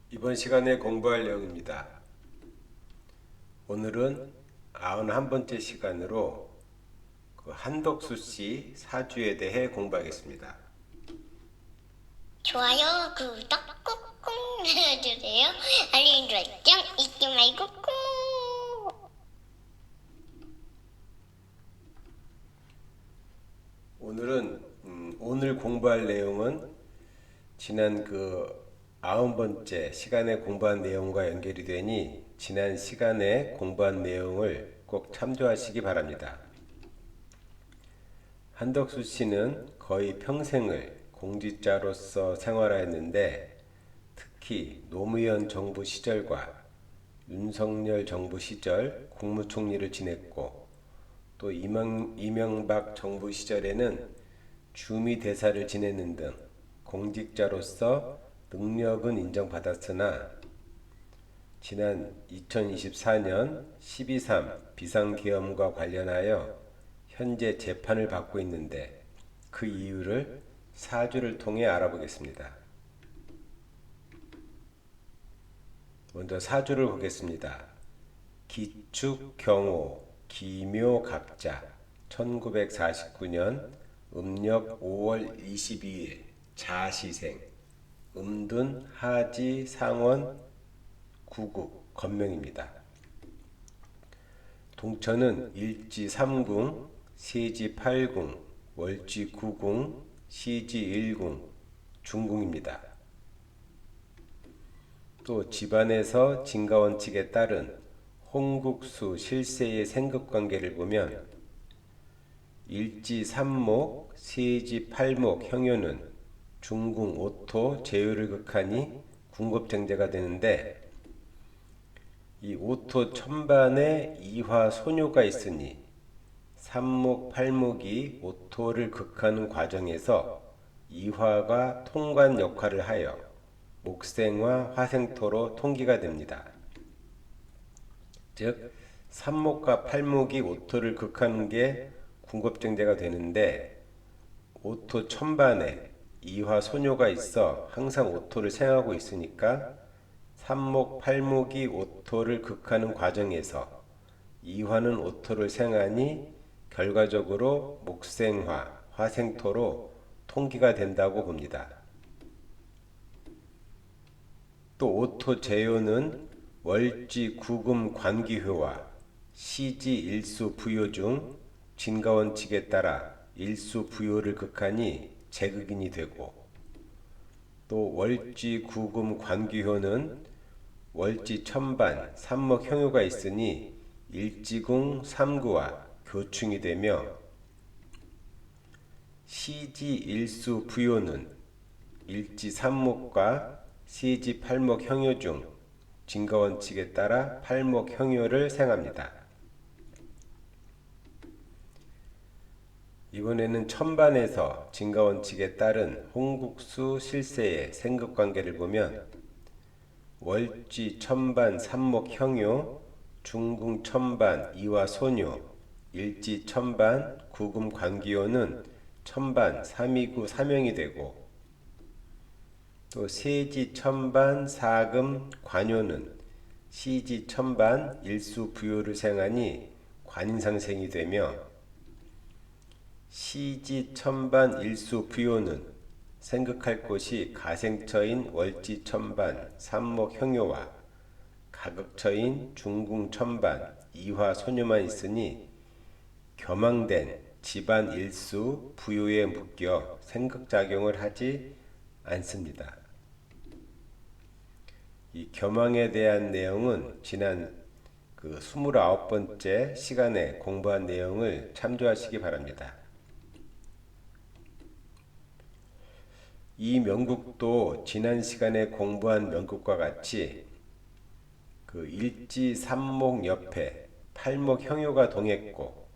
이번 시간에 공부할 내용입니다. 오늘은 91번째 시간으로 한덕수 씨 사주에 대해 공부하겠습니다. 좋아요, 구독 꾹꾹 눌러주세요. 알림 설정 잊지 말고 꾹. 오늘 공부할 내용은 지난 90번째 시간에 공부한 내용과 연결이 되니 지난 시간에 공부한 내용을 꼭 참조하시기 바랍니다. 한덕수 씨는 거의 평생을 공직자로서 생활하였는데 특히 노무현 정부 시절과 윤석열 정부 시절 국무총리를 지냈고 또 이명박 정부 시절에는 주미대사를 지내는 등 공직자로서 능력은 인정받았으나 지난 2024년 12.3 비상계엄과 관련하여 현재 재판을 받고 있는데 그 이유를 사주를 통해 알아보겠습니다. 먼저 사주를 보겠습니다. 기축경호 기묘갑자 1949년 음력 5월 22일 자시생 음둔 하지 상원 구국 건명입니다. 동천은 일지 3궁, 세지 8궁, 월지 9궁, 시지 1궁, 중궁입니다. 또 집안에서 진가원칙에 따른 홍국수 실세의 생급관계를 보면 일지 3목, 세지 8목 형효는 중궁 오토 제요를 극하니 궁급정제가 되는데 이 오토 천반에 이화 소묘가 있으니 삼목 팔목이 오토를 극하는 과정에서 이화가 통관 역할을 하여 목생화 화생토로 통기가 됩니다. 즉 삼목과 팔목이 오토를 극하는 게 궁급정제가 되는데 오토 천반에 이화 소묘가 있어 항상 오토를 생하고 있으니까 삼목 팔목이 오토를 극하는 과정에서 이화는 오토를 생하니 결과적으로 목생화 화생토로 통기가 된다고 봅니다. 또 오토 제요는 월지 구금 관기효와 시지 일수 부요 중 진가원칙에 따라 일수 부요를 극하니 제극인이 되고 또 월지 구금 관기효는 월지 천반 삼목 형효가 있으니 일지궁 삼구와 교충이 되며 시지 일수 부요는 일지 삼목과 시지 팔목 형효 중 진가원칙에 따라 팔목 형효를 생합니다. 이번에는 천반에서 진가원칙에 따른 홍국수 실세의 생급관계를 보면 월지 천반 삼목 형효, 중궁 천반 이화 소묘, 일지 천반 구금 관기효는 천반 삼이구 삼형이 되고 또 세지 천반 사금 관효는 시지 천반 일수 부요를 생하니 관인상생이 되며 시지 천반 일수 부요는 생극할 곳이 가생처인 월지 천반 삼목 형효와 가극처인 중궁 천반 이화 소묘만 있으니 겸황된 집안 일수 부요에 묶여 생극작용을 하지 않습니다. 이 겸황에 대한 내용은 지난 29번째 시간에 공부한 내용을 참조하시기 바랍니다. 이 명국도 지난 시간에 공부한 명국과 같이 일지 삼목 옆에 팔목 형효가 동했고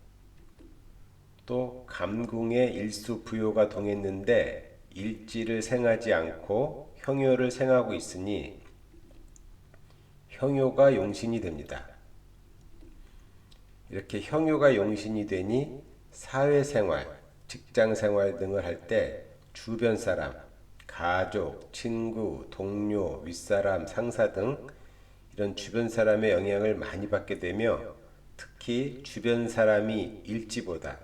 또 감궁에 일수 부요가 동했는데 일지를 생하지 않고 형효를 생하고 있으니 형효가 용신이 됩니다. 이렇게 형효가 용신이 되니 사회생활, 직장생활 등을 할 때 주변 사람, 가족, 친구, 동료, 윗사람, 상사 등 이런 주변 사람의 영향을 많이 받게 되며 특히 주변 사람이 일지보다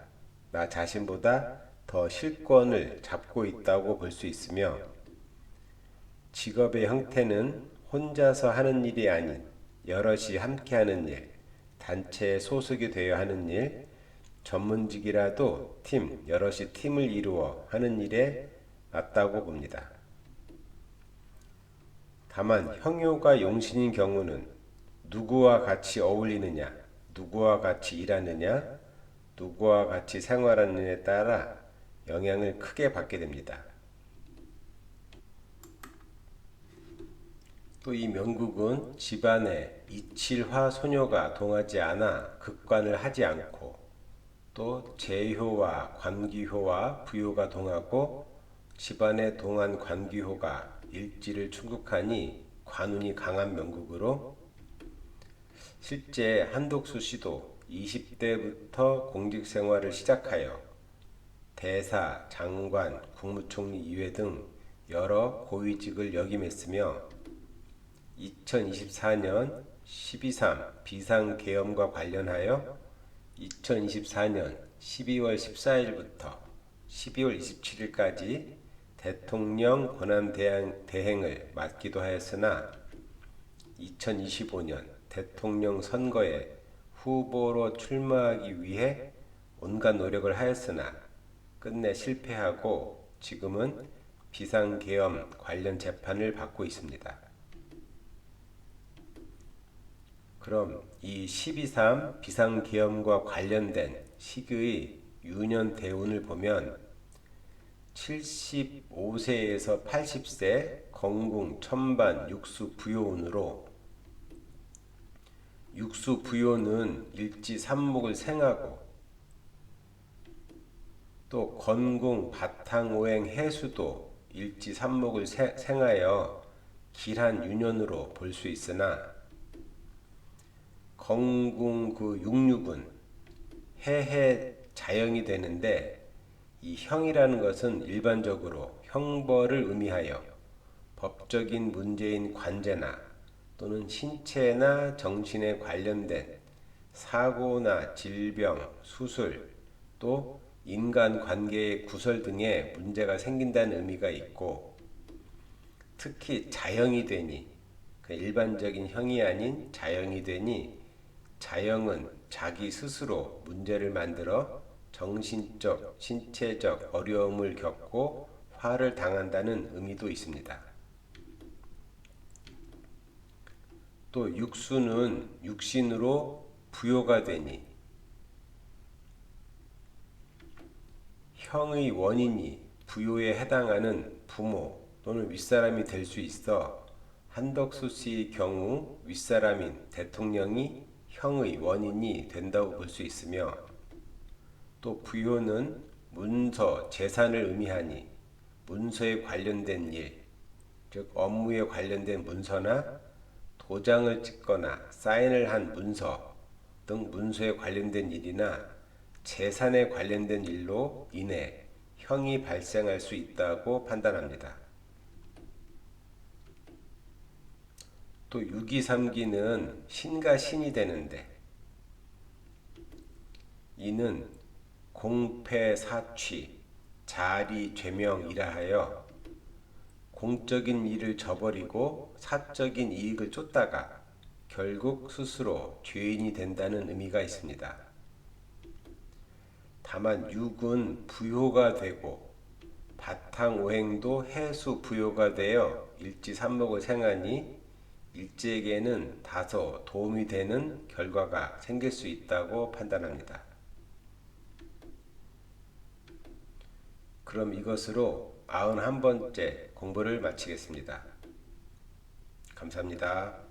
나 자신보다 더 실권을 잡고 있다고 볼 수 있으며 직업의 형태는 혼자서 하는 일이 아닌 여럿이 함께 하는 일, 단체에 소속이 되어 하는 일, 전문직이라도 팀, 여럿이 팀을 이루어 하는 일에 맞다고 봅니다. 다만 형용과 용신인 경우는 누구와 같이 어울리느냐, 누구와 같이 일하느냐, 누구와 같이 생활하느냐에 따라 영향을 크게 받게 됩니다. 또 이 명국은 집안에 이칠화 소녀가 동하지 않아 극관을 하지 않고 또 제효와 관귀효와 부효가 동하고 집안에 동한 관귀효가 일지를 충국하니 관운이 강한 명국으로 실제 한독수 씨도 20대부터 공직 생활을 시작하여 대사, 장관, 국무총리 이외 등 여러 고위직을 역임했으며 2024년 12.3 비상계엄과 관련하여 2024년 12월 14일부터 12월 27일까지 대통령 권한대행을 맡기도 하였으나 2025년 대통령 선거에 후보로 출마하기 위해 온갖 노력을 하였으나 끝내 실패하고 지금은 비상계엄 관련 재판을 받고 있습니다. 그럼 이 12.3 비상계엄과 관련된 시기의 유년 대운을 보면 75세에서 80세 건궁, 천반, 육수, 부요운으로 육수, 부요는 일지 삼목을 생하고 또 건궁, 바탕오행, 해수도 일지 삼목을 생하여 길한 유년으로 볼 수 있으나 건궁 그 육육은 해해 자영이 되는데 이 형이라는 것은 일반적으로 형벌을 의미하여 법적인 문제인 관제나 또는 신체나 정신에 관련된 사고나 질병, 수술 또 인간관계의 구설 등의 문제가 생긴다는 의미가 있고 특히 자영이 되니 일반적인 형이 아닌 자영이 되니 자영은 자기 스스로 문제를 만들어 정신적, 신체적 어려움을 겪고 화를 당한다는 의미도 있습니다. 또 육수는 육신으로 부요가 되니 형의 원인이 부요에 해당하는 부모 또는 윗사람이 될 수 있어 한덕수 씨의 경우 윗사람인 대통령이 형의 원인이 된다고 볼 수 있으며 또 부요는 문서, 재산을 의미하니 문서에 관련된 일, 즉 업무에 관련된 문서나 도장을 찍거나 사인을 한 문서 등 문서에 관련된 일이나 재산에 관련된 일로 인해 형이 발생할 수 있다고 판단합니다. 또 6.2.3기는 신과 신이 되는데 이는 공패사취, 자리, 죄명이라 하여 공적인 일을 저버리고 사적인 이익을 쫓다가 결국 스스로 죄인이 된다는 의미가 있습니다. 다만 육은 부효가 되고 바탕오행도 해수 부효가 되어 일지삼목을 생하니 일지에게는 다소 도움이 되는 결과가 생길 수 있다고 판단합니다. 그럼 이것으로 91번째 공부를 마치겠습니다. 감사합니다.